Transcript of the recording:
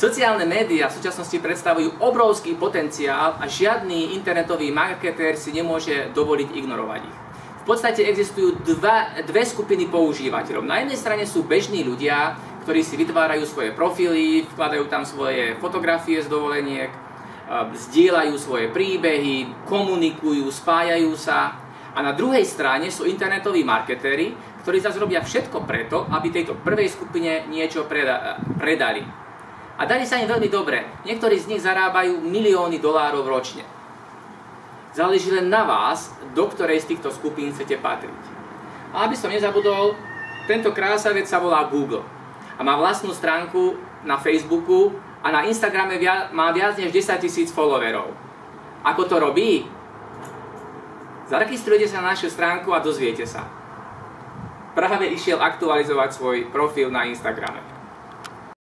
Sociálne médiá v súčasnosti predstavujú obrovský potenciál a žiadny internetový marketér si nemôže dovoliť ignorovať ich. V podstate existujú dve skupiny používateľov. Na jednej strane sú bežní ľudia, ktorí si vytvárajú svoje profily, vkladajú tam svoje fotografie z dovoleniek, zdieľajú svoje príbehy, komunikujú, spájajú sa. A na druhej strane sú internetoví marketéri, ktorí zase robia všetko preto, aby tejto prvej skupine niečo predali. A darí sa im veľmi dobre. Niektorí z nich zarábajú milióny dolárov ročne. Záleží len na vás, do ktorej z týchto skupín chcete patriť. A aby som nezabudol, tento krásavec sa volá Google. A má vlastnú stránku na Facebooku a na Instagrame má viac než 10 000 followerov. Ako to robí? Zaregistrujte sa na našu stránku a dozviete sa. Práve išiel aktualizovať svoj profil na Instagrame.